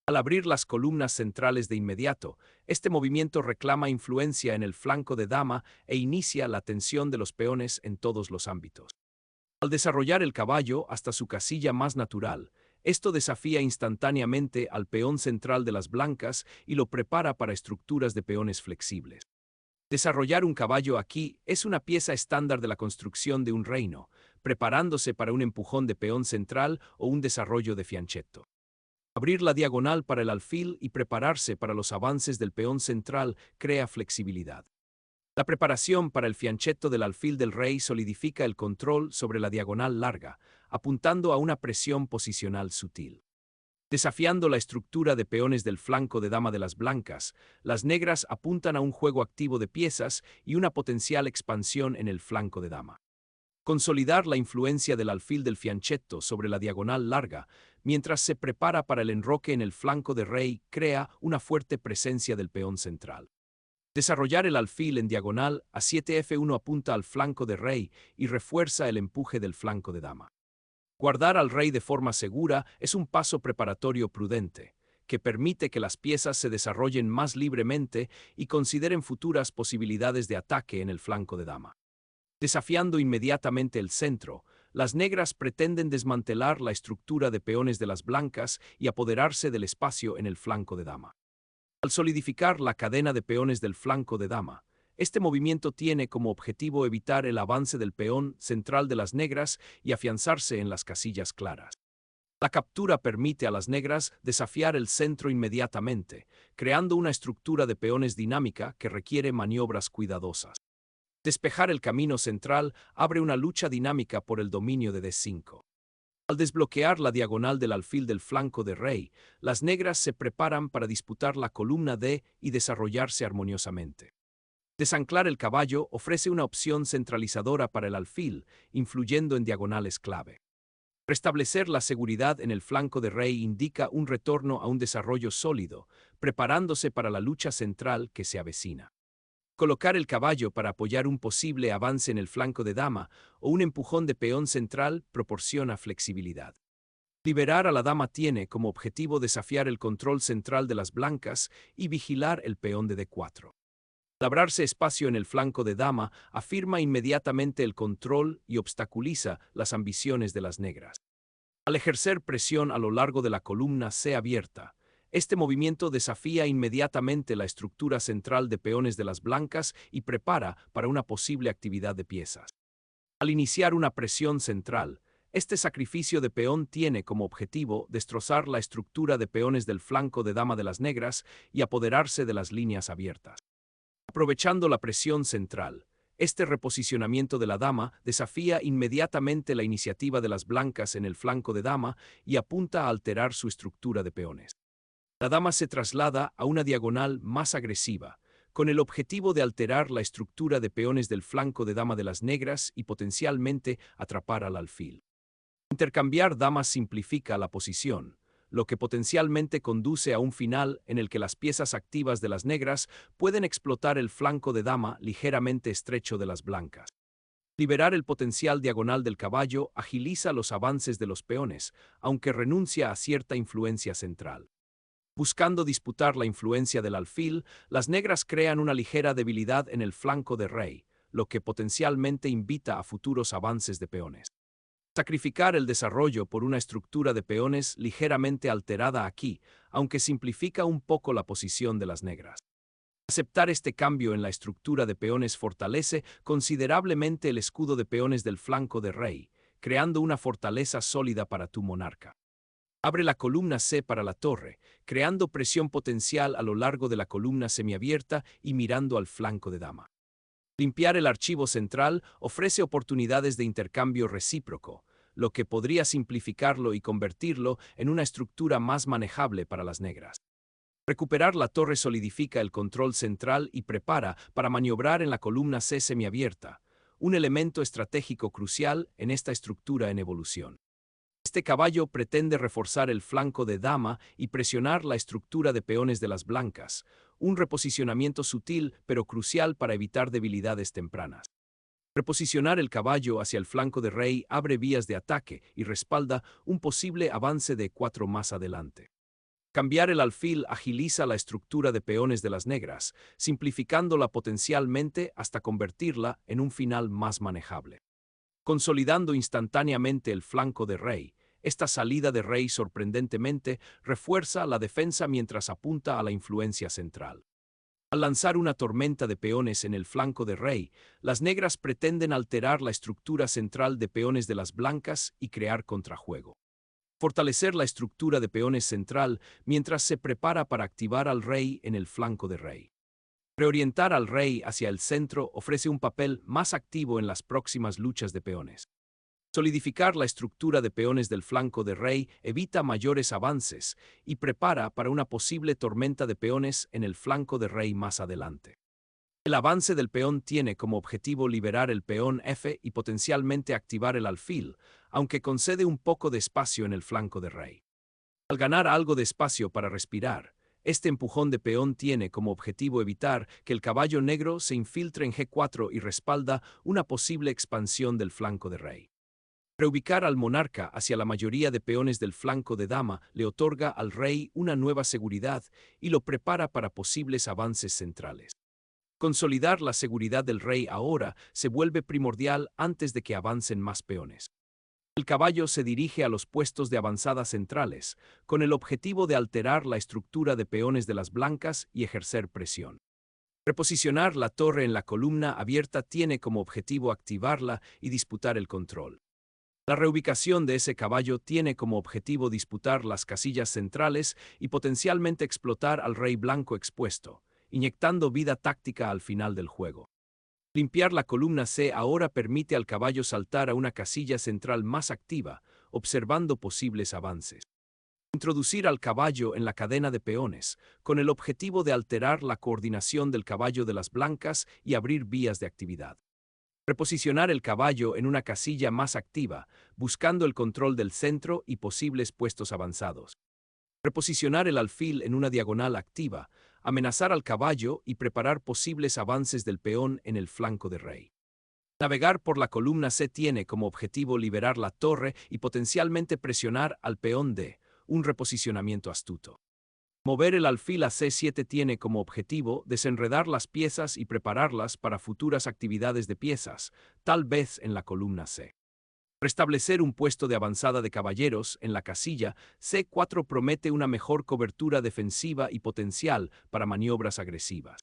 Al abrir las columnas centrales de inmediato, este movimiento reclama influencia en el flanco de dama e inicia la tensión de los peones en todos los ámbitos. Al desarrollar el caballo hasta su casilla más natural, esto desafía instantáneamente al peón central de las blancas y lo prepara para estructuras de peones flexibles. Desarrollar un caballo aquí es una pieza estándar de la construcción de un reino, preparándose para un empujón de peón central o un desarrollo de fianchetto. Abrir la diagonal para el alfil y prepararse para los avances del peón central crea flexibilidad. La preparación para el fianchetto del alfil del rey solidifica el control sobre la diagonal larga, apuntando a una presión posicional sutil. Desafiando la estructura de peones del flanco de dama de las blancas, las negras apuntan a un juego activo de piezas y una potencial expansión en el flanco de dama. Consolidar la influencia del alfil del fianchetto sobre la diagonal larga, mientras se prepara para el enroque en el flanco de rey, crea una fuerte presencia del peón central. Desarrollar el alfil en diagonal a 7F1 apunta al flanco de rey y refuerza el empuje del flanco de dama. Guardar al rey de forma segura es un paso preparatorio prudente, que permite que las piezas se desarrollen más libremente y consideren futuras posibilidades de ataque en el flanco de dama. Desafiando inmediatamente el centro, las negras pretenden desmantelar la estructura de peones de las blancas y apoderarse del espacio en el flanco de dama. Al solidificar la cadena de peones del flanco de dama, este movimiento tiene como objetivo evitar el avance del peón central de las negras y afianzarse en las casillas claras. La captura permite a las negras desafiar el centro inmediatamente, creando una estructura de peones dinámica que requiere maniobras cuidadosas. Despejar el camino central abre una lucha dinámica por el dominio de D5. Al desbloquear la diagonal del alfil del flanco de rey, las negras se preparan para disputar la columna D y desarrollarse armoniosamente. Desanclar el caballo ofrece una opción centralizadora para el alfil, influyendo en diagonales clave. Restablecer la seguridad en el flanco de rey indica un retorno a un desarrollo sólido, preparándose para la lucha central que se avecina. Colocar el caballo para apoyar un posible avance en el flanco de dama o un empujón de peón central proporciona flexibilidad. Liberar a la dama tiene como objetivo desafiar el control central de las blancas y vigilar el peón de D4. Labrarse espacio en el flanco de dama afirma inmediatamente el control y obstaculiza las ambiciones de las negras. Al ejercer presión a lo largo de la columna C abierta, este movimiento desafía inmediatamente la estructura central de peones de las blancas y prepara para una posible actividad de piezas. Al iniciar una presión central, este sacrificio de peón tiene como objetivo destrozar la estructura de peones del flanco de dama de las negras y apoderarse de las líneas abiertas. Aprovechando la presión central, este reposicionamiento de la dama desafía inmediatamente la iniciativa de las blancas en el flanco de dama y apunta a alterar su estructura de peones. La dama se traslada a una diagonal más agresiva, con el objetivo de alterar la estructura de peones del flanco de dama de las negras y potencialmente atrapar al alfil. Intercambiar damas simplifica la posición, lo que potencialmente conduce a un final en el que las piezas activas de las negras pueden explotar el flanco de dama ligeramente estrecho de las blancas. Liberar el potencial diagonal del caballo agiliza los avances de los peones, aunque renuncia a cierta influencia central. Buscando disputar la influencia del alfil, las negras crean una ligera debilidad en el flanco de rey, lo que potencialmente invita a futuros avances de peones. Sacrificar el desarrollo por una estructura de peones ligeramente alterada aquí, aunque simplifica un poco la posición de las negras. Aceptar este cambio en la estructura de peones fortalece considerablemente el escudo de peones del flanco de rey, creando una fortaleza sólida para tu monarca. Abre la columna C para la torre, creando presión potencial a lo largo de la columna semiabierta y mirando al flanco de dama. Limpiar el archivo central ofrece oportunidades de intercambio recíproco, lo que podría simplificarlo y convertirlo en una estructura más manejable para las negras. Recuperar la torre solidifica el control central y prepara para maniobrar en la columna C semiabierta, un elemento estratégico crucial en esta estructura en evolución. Este caballo pretende reforzar el flanco de dama y presionar la estructura de peones de las blancas, un reposicionamiento sutil pero crucial para evitar debilidades tempranas. Reposicionar el caballo hacia el flanco de rey abre vías de ataque y respalda un posible avance de 4 más adelante. Cambiar el alfil agiliza la estructura de peones de las negras, simplificándola potencialmente hasta convertirla en un final más manejable. Consolidando instantáneamente el flanco de rey, esta salida de rey sorprendentemente refuerza la defensa mientras apunta a la influencia central. Al lanzar una tormenta de peones en el flanco de rey, las negras pretenden alterar la estructura central de peones de las blancas y crear contrajuego. Fortalecer la estructura de peones central mientras se prepara para activar al rey en el flanco de rey. Reorientar al rey hacia el centro ofrece un papel más activo en las próximas luchas de peones. Solidificar la estructura de peones del flanco de rey evita mayores avances y prepara para una posible tormenta de peones en el flanco de rey más adelante. El avance del peón tiene como objetivo liberar el peón F y potencialmente activar el alfil, aunque concede un poco de espacio en el flanco de rey. Al ganar algo de espacio para respirar, este empujón de peón tiene como objetivo evitar que el caballo negro se infiltre en G4 y respalda una posible expansión del flanco de rey. Reubicar al monarca hacia la mayoría de peones del flanco de dama le otorga al rey una nueva seguridad y lo prepara para posibles avances centrales. Consolidar la seguridad del rey ahora se vuelve primordial antes de que avancen más peones. El caballo se dirige a los puestos de avanzada centrales, con el objetivo de alterar la estructura de peones de las blancas y ejercer presión. Reposicionar la torre en la columna abierta tiene como objetivo activarla y disputar el control. La reubicación de ese caballo tiene como objetivo disputar las casillas centrales y potencialmente explotar al rey blanco expuesto, inyectando vida táctica al final del juego. Limpiar la columna C ahora permite al caballo saltar a una casilla central más activa, observando posibles avances. Introducir al caballo en la cadena de peones, con el objetivo de alterar la coordinación del caballo de las blancas y abrir vías de actividad. Reposicionar el caballo en una casilla más activa, buscando el control del centro y posibles puestos avanzados. Reposicionar el alfil en una diagonal activa, amenazar al caballo y preparar posibles avances del peón en el flanco de rey. Navegar por la columna C tiene como objetivo liberar la torre y potencialmente presionar al peón D, un reposicionamiento astuto. Mover el alfil a C7 tiene como objetivo desenredar las piezas y prepararlas para futuras actividades de piezas, tal vez en la columna C. Restablecer un puesto de avanzada de caballeros en la casilla C4 promete una mejor cobertura defensiva y potencial para maniobras agresivas.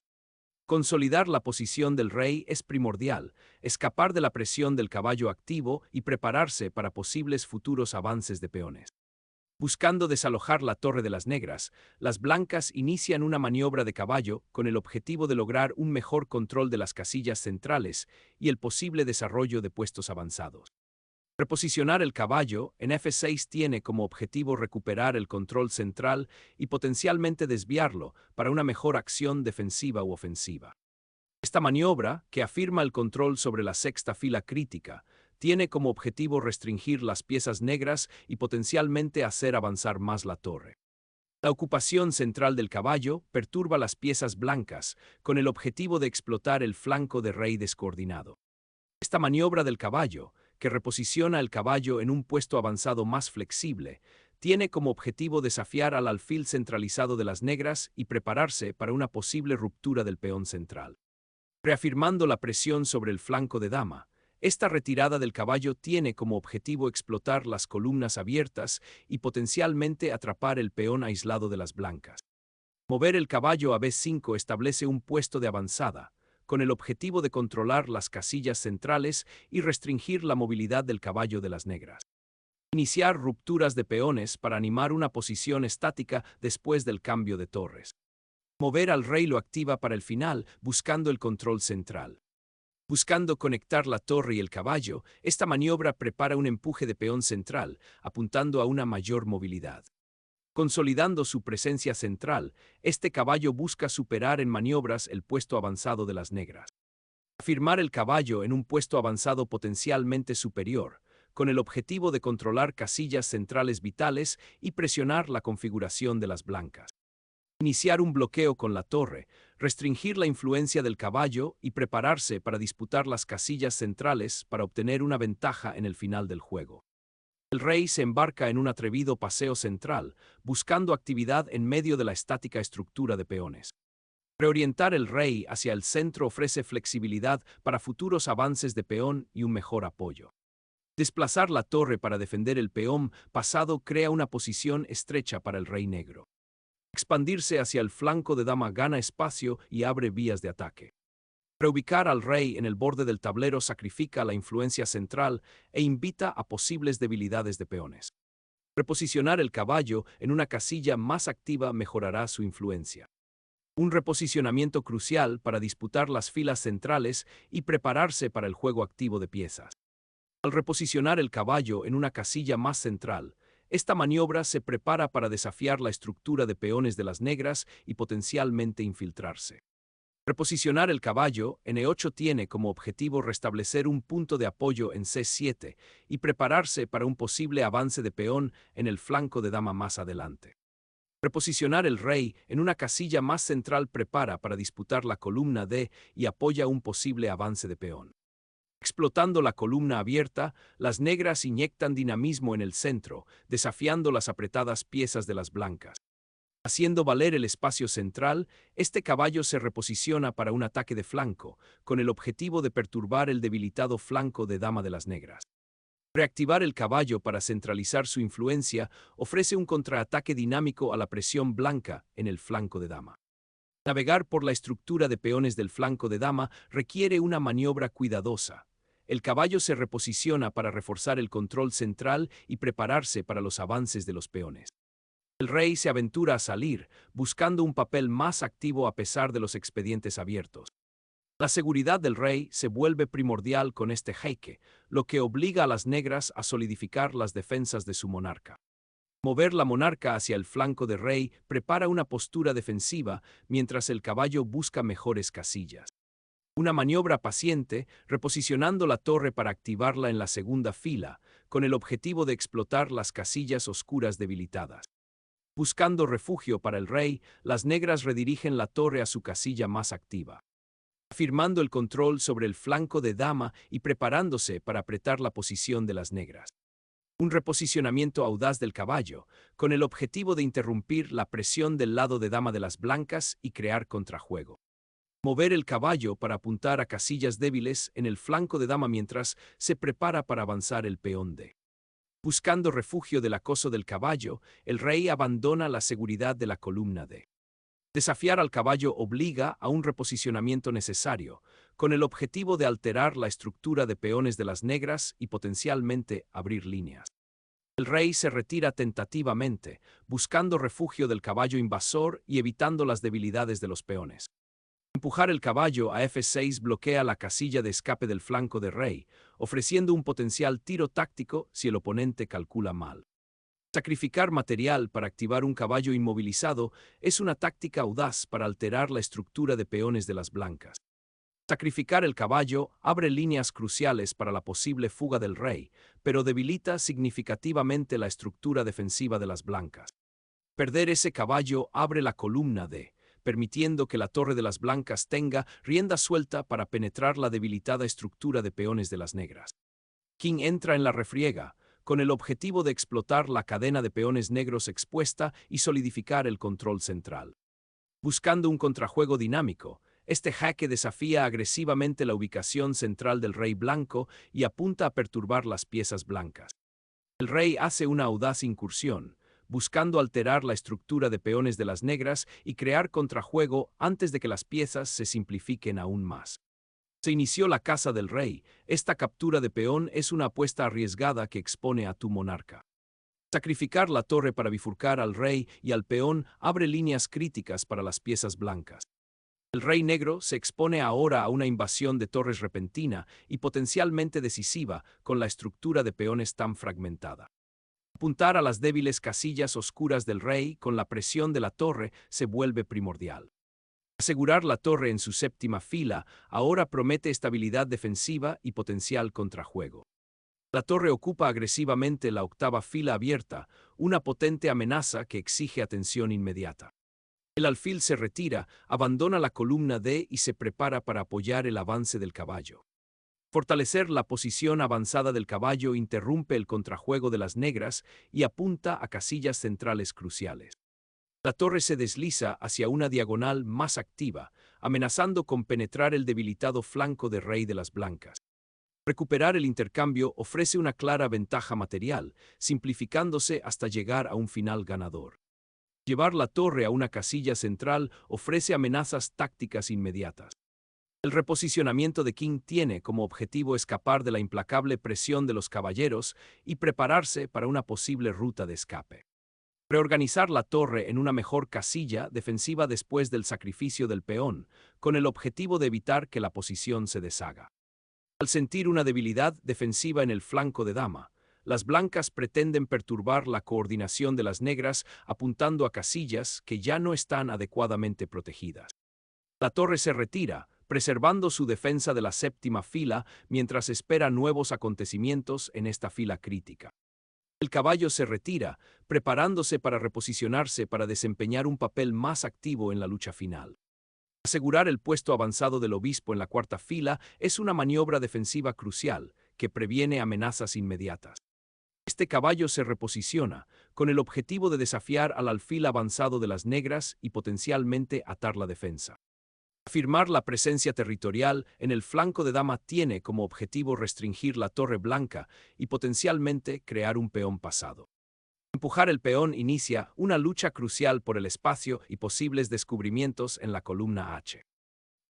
Consolidar la posición del rey es primordial, escapar de la presión del caballo activo y prepararse para posibles futuros avances de peones. Buscando desalojar la torre de las negras, las blancas inician una maniobra de caballo con el objetivo de lograr un mejor control de las casillas centrales y el posible desarrollo de puestos avanzados. Reposicionar el caballo en F6 tiene como objetivo recuperar el control central y potencialmente desviarlo para una mejor acción defensiva u ofensiva. Esta maniobra, que afirma el control sobre la sexta fila crítica, tiene como objetivo restringir las piezas negras y potencialmente hacer avanzar más la torre. La ocupación central del caballo perturba las piezas blancas con el objetivo de explotar el flanco de rey descoordinado. Esta maniobra del caballo, que reposiciona el caballo en un puesto avanzado más flexible, tiene como objetivo desafiar al alfil centralizado de las negras y prepararse para una posible ruptura del peón central. Reafirmando la presión sobre el flanco de dama, esta retirada del caballo tiene como objetivo explotar las columnas abiertas y potencialmente atrapar el peón aislado de las blancas. Mover el caballo a B5 establece un puesto de avanzada, con el objetivo de controlar las casillas centrales y restringir la movilidad del caballo de las negras. Iniciar rupturas de peones para animar una posición estática después del cambio de torres. Mover al rey lo activa para el final, buscando el control central. Buscando conectar la torre y el caballo, esta maniobra prepara un empuje de peón central, apuntando a una mayor movilidad. Consolidando su presencia central, este caballo busca superar en maniobras el puesto avanzado de las negras. Afirmar el caballo en un puesto avanzado potencialmente superior, con el objetivo de controlar casillas centrales vitales y presionar la configuración de las blancas. Iniciar un bloqueo con la torre, restringir la influencia del caballo y prepararse para disputar las casillas centrales para obtener una ventaja en el final del juego. El rey se embarca en un atrevido paseo central, buscando actividad en medio de la estática estructura de peones. Reorientar el rey hacia el centro ofrece flexibilidad para futuros avances de peón y un mejor apoyo. Desplazar la torre para defender el peón pasado crea una posición estrecha para el rey negro. Expandirse hacia el flanco de dama gana espacio y abre vías de ataque. Reubicar al rey en el borde del tablero sacrifica la influencia central e invita a posibles debilidades de peones. Reposicionar el caballo en una casilla más activa mejorará su influencia. Un reposicionamiento crucial para disputar las filas centrales y prepararse para el juego activo de piezas. Al reposicionar el caballo en una casilla más central, esta maniobra se prepara para desafiar la estructura de peones de las negras y potencialmente infiltrarse. Reposicionar el caballo en E8 tiene como objetivo restablecer un punto de apoyo en C7 y prepararse para un posible avance de peón en el flanco de dama más adelante. Reposicionar el rey en una casilla más central prepara para disputar la columna D y apoya un posible avance de peón. Explotando la columna abierta, las negras inyectan dinamismo en el centro, desafiando las apretadas piezas de las blancas. Haciendo valer el espacio central, este caballo se reposiciona para un ataque de flanco, con el objetivo de perturbar el debilitado flanco de dama de las negras. Reactivar el caballo para centralizar su influencia ofrece un contraataque dinámico a la presión blanca en el flanco de dama. Navegar por la estructura de peones del flanco de dama requiere una maniobra cuidadosa. El caballo se reposiciona para reforzar el control central y prepararse para los avances de los peones. El rey se aventura a salir, buscando un papel más activo a pesar de los expedientes abiertos. La seguridad del rey se vuelve primordial con este jaque, lo que obliga a las negras a solidificar las defensas de su monarca. Mover la monarca hacia el flanco de rey prepara una postura defensiva mientras el caballo busca mejores casillas. Una maniobra paciente, reposicionando la torre para activarla en la segunda fila, con el objetivo de explotar las casillas oscuras debilitadas. Buscando refugio para el rey, las negras redirigen la torre a su casilla más activa. Afirmando el control sobre el flanco de dama y preparándose para apretar la posición de las negras. Un reposicionamiento audaz del caballo, con el objetivo de interrumpir la presión del lado de dama de las blancas y crear contrajuego. Mover el caballo para apuntar a casillas débiles en el flanco de dama mientras se prepara para avanzar el peón D. Buscando refugio del acoso del caballo, el rey abandona la seguridad de la columna D. Desafiar al caballo obliga a un reposicionamiento necesario, con el objetivo de alterar la estructura de peones de las negras y potencialmente abrir líneas. El rey se retira tentativamente, buscando refugio del caballo invasor y evitando las debilidades de los peones. Empujar el caballo a F6 bloquea la casilla de escape del flanco de rey, ofreciendo un potencial tiro táctico si el oponente calcula mal. Sacrificar material para activar un caballo inmovilizado es una táctica audaz para alterar la estructura de peones de las blancas. Sacrificar el caballo abre líneas cruciales para la posible fuga del rey, pero debilita significativamente la estructura defensiva de las blancas. Perder ese caballo abre la columna D, permitiendo que la torre de las blancas tenga rienda suelta para penetrar la debilitada estructura de peones de las negras. King entra en la refriega, con el objetivo de explotar la cadena de peones negros expuesta y solidificar el control central. Buscando un contrajuego dinámico, este jaque desafía agresivamente la ubicación central del rey blanco y apunta a perturbar las piezas blancas. El rey hace una audaz incursión, buscando alterar la estructura de peones de las negras y crear contrajuego antes de que las piezas se simplifiquen aún más. Se inició la caza del rey. Esta captura de peón es una apuesta arriesgada que expone a tu monarca. Sacrificar la torre para bifurcar al rey y al peón abre líneas críticas para las piezas blancas. El rey negro se expone ahora a una invasión de torres repentina y potencialmente decisiva con la estructura de peones tan fragmentada. Apuntar a las débiles casillas oscuras del rey con la presión de la torre se vuelve primordial. Asegurar la torre en su séptima fila ahora promete estabilidad defensiva y potencial contrajuego. La torre ocupa agresivamente la octava fila abierta, una potente amenaza que exige atención inmediata. El alfil se retira, abandona la columna D y se prepara para apoyar el avance del caballo. Fortalecer la posición avanzada del caballo interrumpe el contrajuego de las negras y apunta a casillas centrales cruciales. La torre se desliza hacia una diagonal más activa, amenazando con penetrar el debilitado flanco de rey de las blancas. Recuperar el intercambio ofrece una clara ventaja material, simplificándose hasta llegar a un final ganador. Llevar la torre a una casilla central ofrece amenazas tácticas inmediatas. El reposicionamiento de King tiene como objetivo escapar de la implacable presión de los caballeros y prepararse para una posible ruta de escape. Reorganizar la torre en una mejor casilla defensiva después del sacrificio del peón, con el objetivo de evitar que la posición se deshaga. Al sentir una debilidad defensiva en el flanco de dama, las blancas pretenden perturbar la coordinación de las negras apuntando a casillas que ya no están adecuadamente protegidas. La torre se retira, preservando su defensa de la séptima fila mientras espera nuevos acontecimientos en esta fila crítica. El caballo se retira, preparándose para reposicionarse para desempeñar un papel más activo en la lucha final. Asegurar el puesto avanzado del obispo en la cuarta fila es una maniobra defensiva crucial que previene amenazas inmediatas. Este caballo se reposiciona, con el objetivo de desafiar al alfil avanzado de las negras y potencialmente atar la defensa. Afirmar la presencia territorial en el flanco de dama tiene como objetivo restringir la torre blanca y potencialmente crear un peón pasado. Empujar el peón inicia una lucha crucial por el espacio y posibles descubrimientos en la columna H.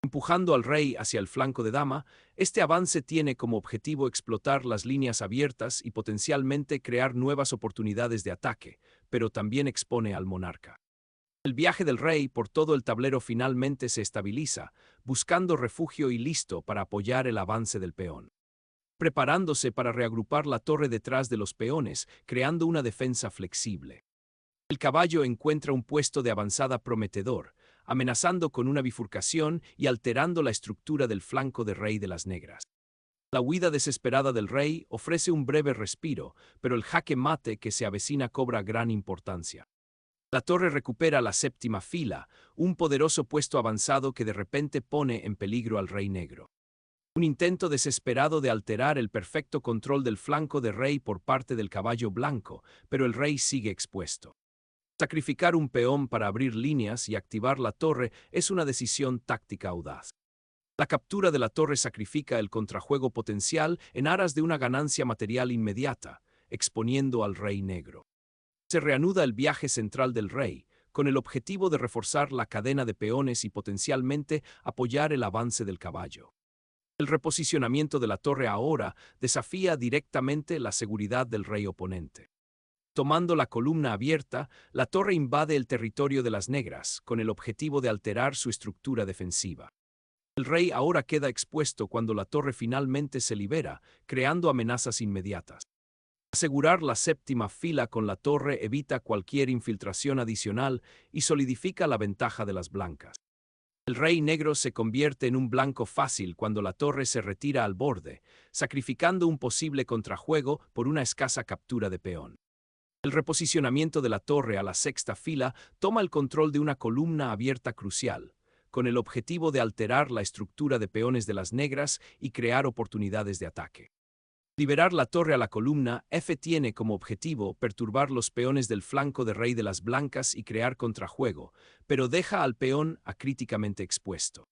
Empujando al rey hacia el flanco de dama, este avance tiene como objetivo explotar las líneas abiertas y potencialmente crear nuevas oportunidades de ataque, pero también expone al monarca. El viaje del rey por todo el tablero finalmente se estabiliza, buscando refugio y listo para apoyar el avance del peón. Preparándose para reagrupar la torre detrás de los peones, creando una defensa flexible. El caballo encuentra un puesto de avanzada prometedor, amenazando con una bifurcación y alterando la estructura del flanco de rey de las negras. La huida desesperada del rey ofrece un breve respiro, pero el jaque mate que se avecina cobra gran importancia. La torre recupera la séptima fila, un poderoso puesto avanzado que de repente pone en peligro al rey negro. Un intento desesperado de alterar el perfecto control del flanco de rey por parte del caballo blanco, pero el rey sigue expuesto. Sacrificar un peón para abrir líneas y activar la torre es una decisión táctica audaz. La captura de la torre sacrifica el contrajuego potencial en aras de una ganancia material inmediata, exponiendo al rey negro. Se reanuda el viaje central del rey, con el objetivo de reforzar la cadena de peones y potencialmente apoyar el avance del caballo. El reposicionamiento de la torre ahora desafía directamente la seguridad del rey oponente. Tomando la columna abierta, la torre invade el territorio de las negras, con el objetivo de alterar su estructura defensiva. El rey ahora queda expuesto cuando la torre finalmente se libera, creando amenazas inmediatas. Asegurar la séptima fila con la torre evita cualquier infiltración adicional y solidifica la ventaja de las blancas. El rey negro se convierte en un blanco fácil cuando la torre se retira al borde, sacrificando un posible contrajuego por una escasa captura de peón. El reposicionamiento de la torre a la sexta fila toma el control de una columna abierta crucial, con el objetivo de alterar la estructura de peones de las negras y crear oportunidades de ataque. Liberar la torre a la columna F tiene como objetivo perturbar los peones del flanco de rey de las blancas y crear contrajuego, pero deja al peón acríticamente expuesto.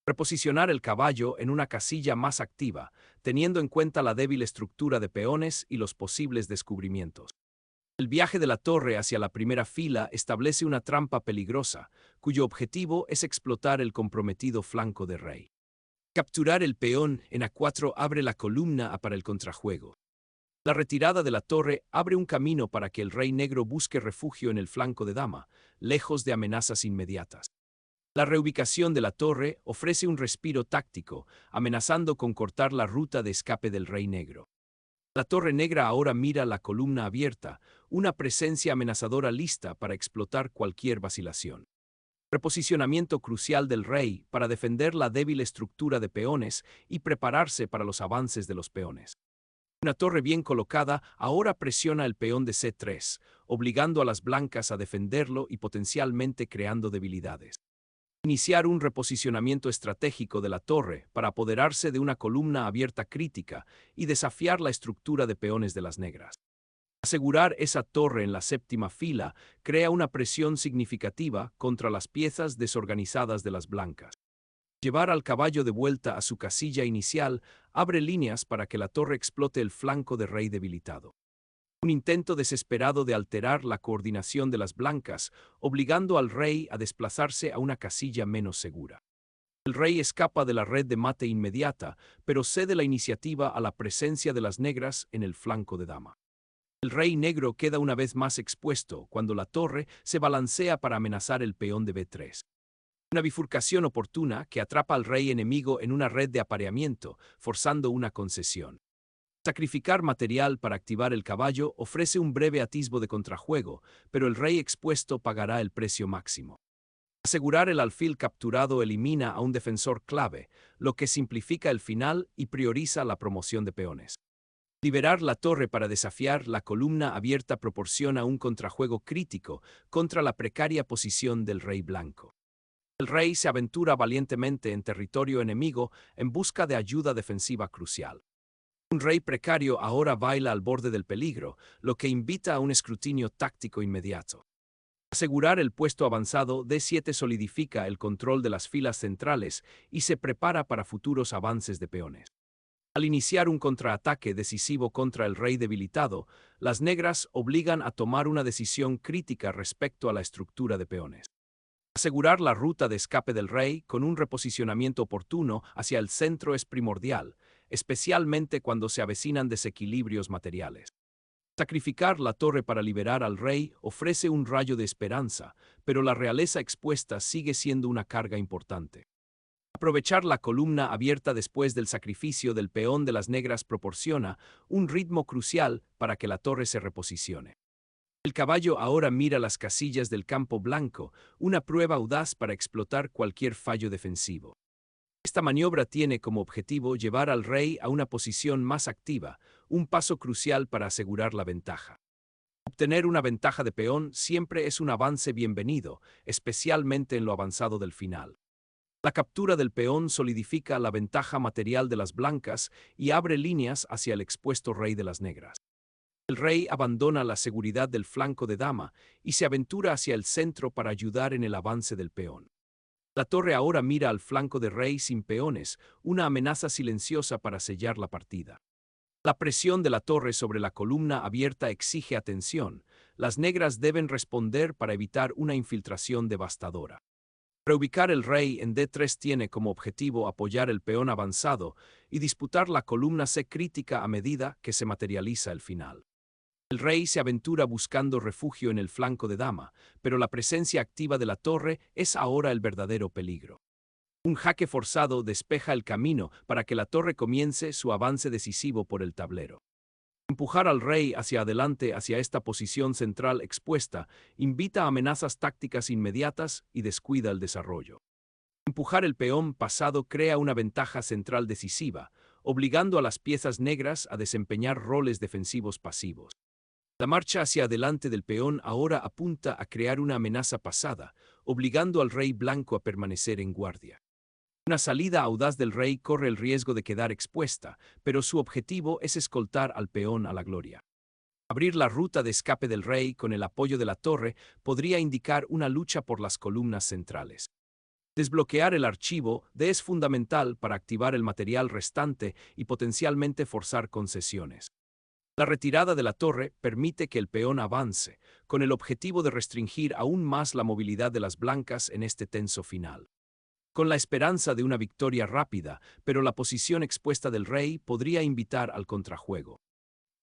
Reposicionar el caballo en una casilla más activa, teniendo en cuenta la débil estructura de peones y los posibles descubrimientos. El viaje de la torre hacia la primera fila establece una trampa peligrosa, cuyo objetivo es explotar el comprometido flanco de rey. Capturar el peón en A4 abre la columna para el contrajuego. La retirada de la torre abre un camino para que el rey negro busque refugio en el flanco de dama, lejos de amenazas inmediatas. La reubicación de la torre ofrece un respiro táctico, amenazando con cortar la ruta de escape del rey negro. La torre negra ahora mira la columna abierta, una presencia amenazadora lista para explotar cualquier vacilación. Reposicionamiento crucial del rey para defender la débil estructura de peones y prepararse para los avances de los peones. Una torre bien colocada ahora presiona el peón de C3, obligando a las blancas a defenderlo y potencialmente creando debilidades. Iniciar un reposicionamiento estratégico de la torre para apoderarse de una columna abierta crítica y desafiar la estructura de peones de las negras. Asegurar esa torre en la séptima fila crea una presión significativa contra las piezas desorganizadas de las blancas. Llevar al caballo de vuelta a su casilla inicial abre líneas para que la torre explote el flanco de rey debilitado. Un intento desesperado de alterar la coordinación de las blancas, obligando al rey a desplazarse a una casilla menos segura. El rey escapa de la red de mate inmediata, pero cede la iniciativa a la presencia de las negras en el flanco de dama. El rey negro queda una vez más expuesto cuando la torre se balancea para amenazar el peón de B3. Una bifurcación oportuna que atrapa al rey enemigo en una red de apareamiento, forzando una concesión. Sacrificar material para activar el caballo ofrece un breve atisbo de contrajuego, pero el rey expuesto pagará el precio máximo. Asegurar el alfil capturado elimina a un defensor clave, lo que simplifica el final y prioriza la promoción de peones. Liberar la torre para desafiar la columna abierta proporciona un contrajuego crítico contra la precaria posición del rey blanco. El rey se aventura valientemente en territorio enemigo en busca de ayuda defensiva crucial. Un rey precario ahora baila al borde del peligro, lo que invita a un escrutinio táctico inmediato. Asegurar el puesto avanzado D7 solidifica el control de las filas centrales y se prepara para futuros avances de peones. Al iniciar un contraataque decisivo contra el rey debilitado, las negras obligan a tomar una decisión crítica respecto a la estructura de peones. Asegurar la ruta de escape del rey con un reposicionamiento oportuno hacia el centro es primordial, especialmente cuando se avecinan desequilibrios materiales. Sacrificar la torre para liberar al rey ofrece un rayo de esperanza, pero la realeza expuesta sigue siendo una carga importante. Aprovechar la columna abierta después del sacrificio del peón de las negras proporciona un ritmo crucial para que la torre se reposicione. El caballo ahora mira las casillas del campo blanco, una prueba audaz para explotar cualquier fallo defensivo. Esta maniobra tiene como objetivo llevar al rey a una posición más activa, un paso crucial para asegurar la ventaja. Obtener una ventaja de peón siempre es un avance bienvenido, especialmente en lo avanzado del final. La captura del peón solidifica la ventaja material de las blancas y abre líneas hacia el expuesto rey de las negras. El rey abandona la seguridad del flanco de dama y se aventura hacia el centro para ayudar en el avance del peón. La torre ahora mira al flanco de rey sin peones, una amenaza silenciosa para sellar la partida. La presión de la torre sobre la columna abierta exige atención. Las negras deben responder para evitar una infiltración devastadora. Reubicar el rey en D3 tiene como objetivo apoyar el peón avanzado y disputar la columna C crítica a medida que se materializa el final. El rey se aventura buscando refugio en el flanco de dama, pero la presencia activa de la torre es ahora el verdadero peligro. Un jaque forzado despeja el camino para que la torre comience su avance decisivo por el tablero. Empujar al rey hacia adelante hacia esta posición central expuesta invita a amenazas tácticas inmediatas y descuida el desarrollo. Empujar el peón pasado crea una ventaja central decisiva, obligando a las piezas negras a desempeñar roles defensivos pasivos. La marcha hacia adelante del peón ahora apunta a crear una amenaza pasada, obligando al rey blanco a permanecer en guardia. Una salida audaz del rey corre el riesgo de quedar expuesta, pero su objetivo es escoltar al peón a la gloria. Abrir la ruta de escape del rey con el apoyo de la torre podría indicar una lucha por las columnas centrales. Desbloquear el archivo D es fundamental para activar el material restante y potencialmente forzar concesiones. La retirada de la torre permite que el peón avance, con el objetivo de restringir aún más la movilidad de las blancas en este tenso final. Con la esperanza de una victoria rápida, pero la posición expuesta del rey podría invitar al contrajuego.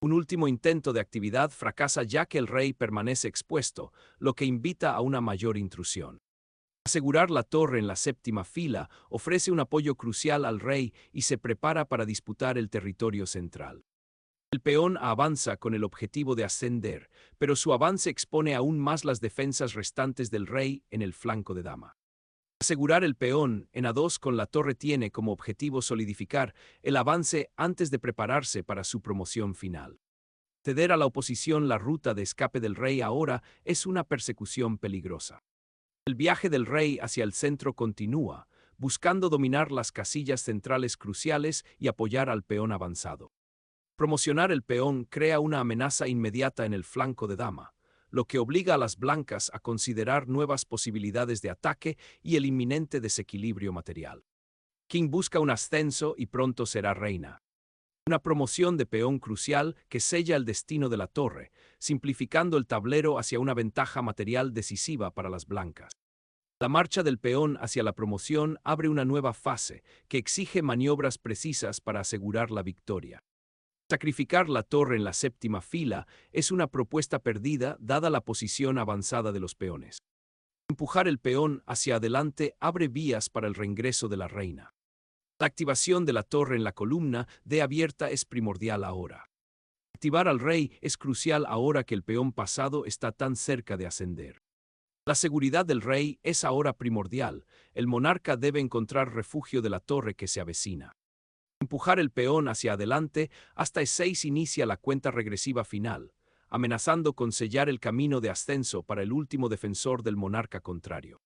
Un último intento de actividad fracasa ya que el rey permanece expuesto, lo que invita a una mayor intrusión. Asegurar la torre en la séptima fila ofrece un apoyo crucial al rey y se prepara para disputar el territorio central. El peón avanza con el objetivo de ascender, pero su avance expone aún más las defensas restantes del rey en el flanco de dama. Asegurar el peón en A2 con la torre tiene como objetivo solidificar el avance antes de prepararse para su promoción final. Ceder a la oposición la ruta de escape del rey ahora es una persecución peligrosa. El viaje del rey hacia el centro continúa, buscando dominar las casillas centrales cruciales y apoyar al peón avanzado. Promocionar el peón crea una amenaza inmediata en el flanco de dama, lo que obliga a las blancas a considerar nuevas posibilidades de ataque y el inminente desequilibrio material. King busca un ascenso y pronto será reina. Una promoción de peón crucial que sella el destino de la torre, simplificando el tablero hacia una ventaja material decisiva para las blancas. La marcha del peón hacia la promoción abre una nueva fase que exige maniobras precisas para asegurar la victoria. Sacrificar la torre en la séptima fila es una propuesta perdida dada la posición avanzada de los peones. Empujar el peón hacia adelante abre vías para el reingreso de la reina. La activación de la torre en la columna D abierta es primordial ahora. Activar al rey es crucial ahora que el peón pasado está tan cerca de ascender. La seguridad del rey es ahora primordial. El monarca debe encontrar refugio de la torre que se avecina. Empujar el peón hacia adelante hasta E6 inicia la cuenta regresiva final, amenazando con sellar el camino de ascenso para el último defensor del monarca contrario.